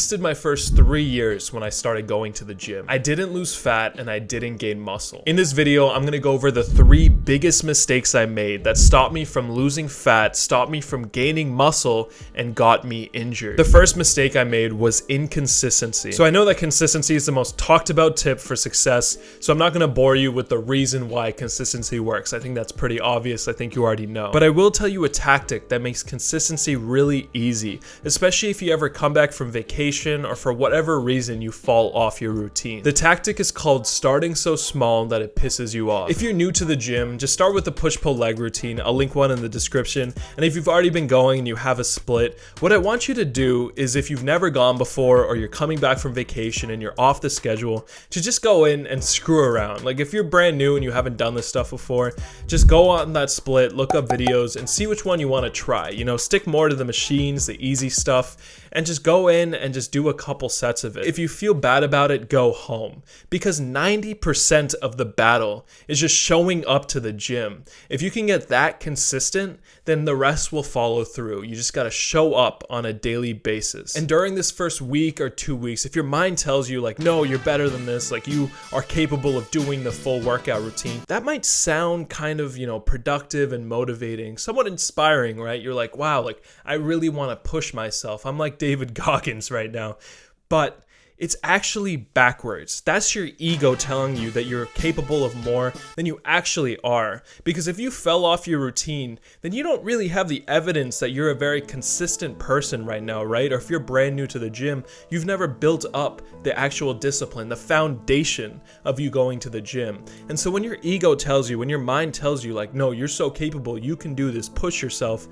wasted my first 3 years when I started going to the gym. I didn't lose fat and I didn't gain muscle. In this video, I'm gonna go over the 3 biggest mistakes I made that stopped me from losing fat, stopped me from gaining muscle, and got me injured. The first mistake I made was inconsistency. So I know that consistency is the most talked about tip for success, so I'm not gonna bore you with the reason why consistency works. I think that's pretty obvious. I think you already know. But I will tell you a tactic that makes consistency really easy, especially if you ever come back from vacation or for whatever reason you fall off your routine. The tactic is called starting so small that it pisses you off. If you're new to the gym, just start with the push-pull leg routine. I'll link one in the description. And if you've already been going and you have a split, what I want you to do is, if you've never gone before or you're coming back from vacation and you're off the schedule, to just go in and screw around. Like if you're brand new and you haven't done this stuff before, just go on that split, look up videos and see which one you want to try. You know, stick more to the machines, the easy stuff, and just go in and just do a couple sets of it. If you feel bad about it, go home, because 90% of the battle is just showing up to the gym. If you can get that consistent, then the rest will follow through. You just got to show up on a daily basis. And during this first week or 2 weeks, if your mind tells you like, no, you're better than this, like you are capable of doing the full workout routine, that might sound kind of, you know, productive and motivating, somewhat inspiring, right? You're like, wow, like I really want to push myself. I'm like David Goggins right now. But it's actually backwards. That's your ego telling you that you're capable of more than you actually are. Because if you fell off your routine, then you don't really have the evidence that you're a very consistent person right now, right? Or if you're brand new to the gym, you've never built up the actual discipline, the foundation of you going to the gym. And so when your ego tells you, when your mind tells you like, no, you're so capable, you can do this, push yourself,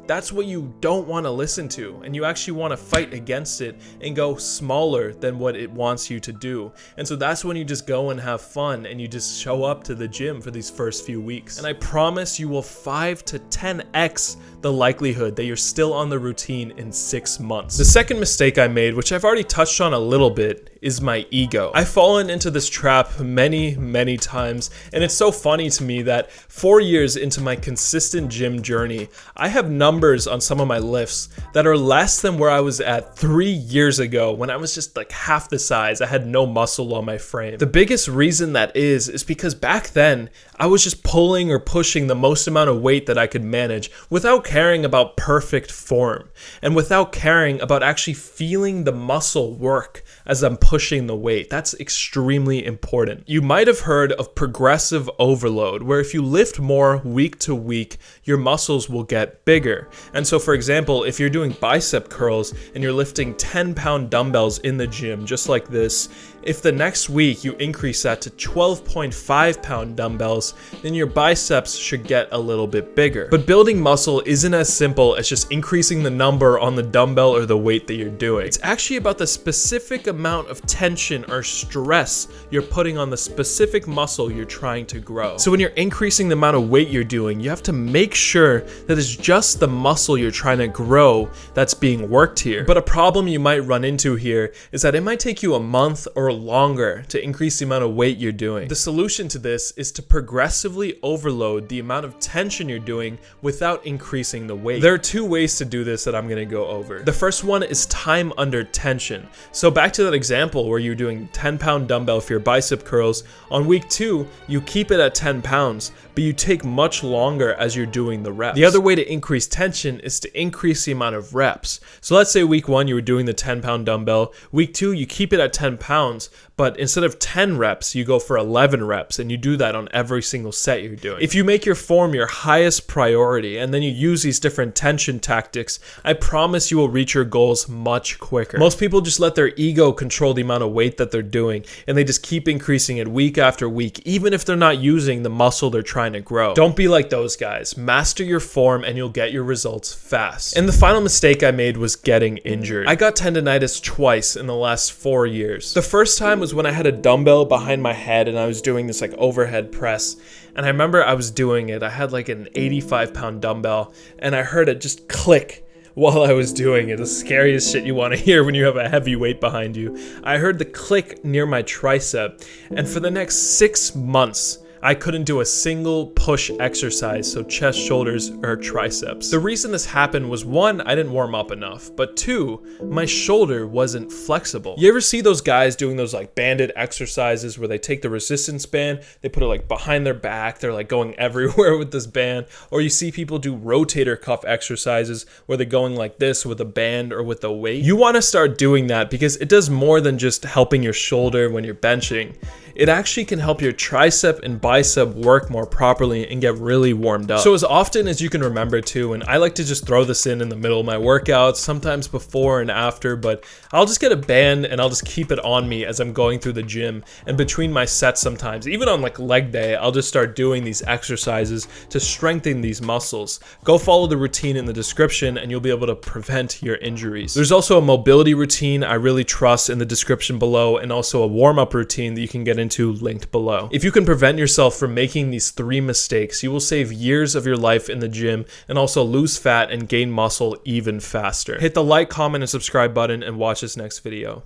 that's what you don't want to listen to, and you actually want to fight against it and go smaller than what it wants you to do. And so that's when you just go and have fun and you just show up to the gym for these first few weeks. And I promise you will 5 to 10x the likelihood that you're still on the routine in 6 months. The second mistake I made, which I've already touched on a little bit, is my ego. I've fallen into this trap many times, and it's so funny to me that 4 years into my consistent gym journey, I have numbers on some of my lifts that are less than where I was at 3 years ago when I was just like half the size. I had no muscle on my frame. The biggest reason that is because back then I was just pulling or pushing the most amount of weight that I could manage without caring about perfect form and without caring about actually feeling the muscle work as I'm pushing the weight. That's extremely important. You might have heard of progressive overload, where if you lift more week to week, your muscles will get bigger. And so for example, if you're doing bicep curls and you're lifting 10-pound dumbbells in the gym, just like this, if the next week you increase that to 12.5-pound dumbbells, then your biceps should get a little bit bigger. But building muscle isn't as simple as just increasing the number on the dumbbell or the weight that you're doing. It's actually about the specific amount of tension or stress you're putting on the specific muscle you're trying to grow. So when you're increasing the amount of weight you're doing, you have to make sure that it's just the muscle you're trying to grow that's being worked here. But a problem you might run into here is that it might take you a month or longer to increase the amount of weight you're doing. The solution to this is to progressively overload the amount of tension you're doing without increasing the weight. There are 2 ways to do this that I'm going to go over. The first one is time under tension. So back to that example where you're doing 10-pound dumbbell for your bicep curls. On week 2, you keep it at 10 pounds, but you take much longer as you're doing the reps. The other way to increase tension is to increase the amount of reps. So let's say week 1 you were doing the 10-pound dumbbell. Week 2 you keep it at 10 pounds, but instead of 10 reps, you go for 11 reps, and you do that on every single set you're doing. If you make your form your highest priority, and then you use these different tension tactics, I promise you will reach your goals much quicker. Most people just let their ego control the amount of weight that they're doing, and they just keep increasing it week after week, even if they're not using the muscle they're trying to grow. Don't be like those guys. Master your form, and you'll get your results fast. And the final mistake I made was getting injured. I got tendonitis twice in the last 4 years. The first time was when I had a dumbbell behind my head and I was doing this like overhead press, and I remember I was doing it. I had like an 85-pound dumbbell and I heard it just click while I was doing it. The scariest shit you want to hear when you have a heavy weight behind you. I heard the click near my tricep, and for the next 6 months I couldn't do a single push exercise, so chest, shoulders, or triceps. The reason this happened was 1, I didn't warm up enough, but 2, my shoulder wasn't flexible. You ever see those guys doing those like banded exercises where they take the resistance band, they put it like behind their back, they're like going everywhere with this band, or you see people do rotator cuff exercises where they're going like this with a band or with a weight? You want to start doing that because it does more than just helping your shoulder when you're benching. It actually can help your tricep and bicep work more properly and get really warmed up. So as often as you can remember to, and I like to just throw this in the middle of my workouts, sometimes before and after, but I'll just get a band and I'll just keep it on me as I'm going through the gym and between my sets sometimes. Even on like leg day, I'll just start doing these exercises to strengthen these muscles. Go follow the routine in the description and you'll be able to prevent your injuries. There's also a mobility routine I really trust in the description below, and also a warm-up routine that you can get into linked below. If you can prevent yourself from making these 3 mistakes, you will save years of your life in the gym and also lose fat and gain muscle even faster. Hit the like, comment, and subscribe button and watch this next video.